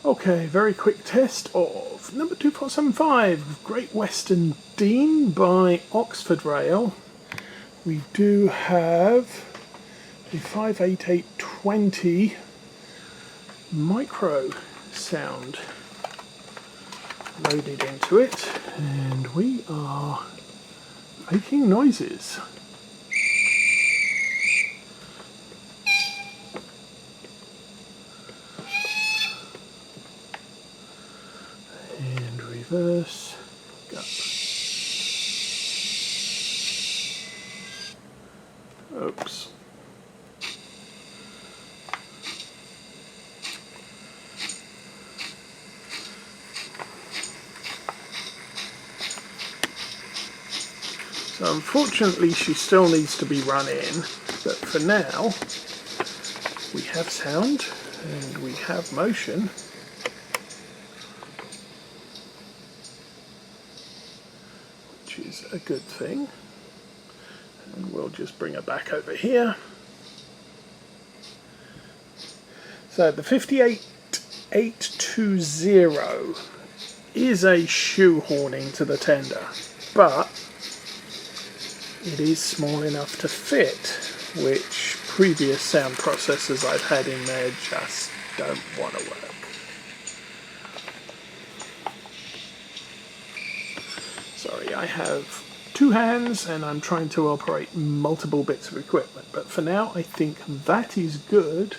Okay, very quick test of number 2475, Great Western Dean by Oxford Rail. We do have a 58820 micro sound loaded into it, and we are making noises. And reverse, go. Oops. So unfortunately she still needs to be run in, but for now we have sound and we have motion. Which is a good thing. And we'll just bring her back over here. So the 58820 is a shoehorning to the tender, but it is small enough to fit, which previous sound processors I've had in there just don't want to work. Sorry, I have two hands and I'm trying to operate multiple bits of equipment, but for now I think that is good.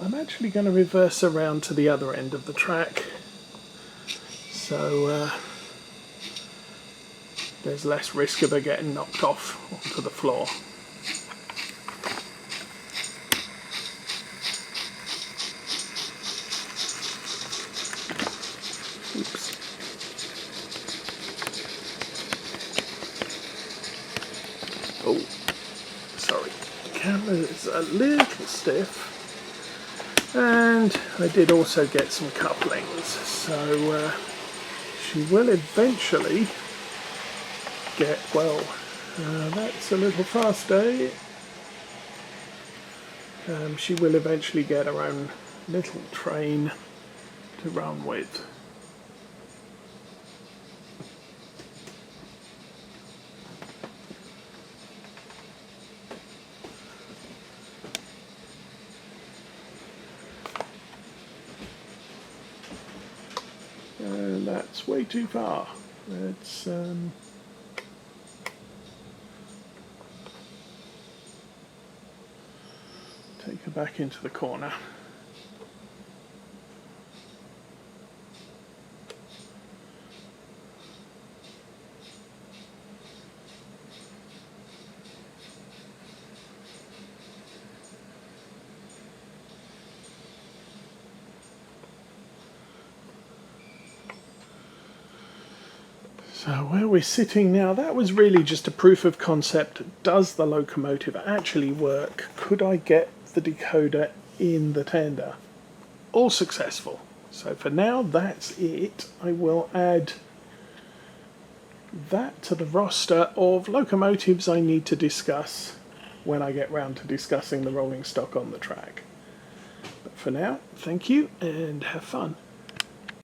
I'm actually going to reverse around to the other end of the track, so there's less risk of her getting knocked off onto the floor. Oops. Oh, sorry, the camera is a little stiff, and I did also get some couplings, so she will eventually get, well, that's a little faster. She will eventually get her own little train to run with. And that's way too far. Let's take her back into the corner. So where we're sitting now, that was really just a proof of concept. Does the locomotive actually work? Could I get the decoder in the tender? All successful. So for now, that's it. I will add that to the roster of locomotives I need to discuss when I get round to discussing the rolling stock on the track. But for now, thank you and have fun.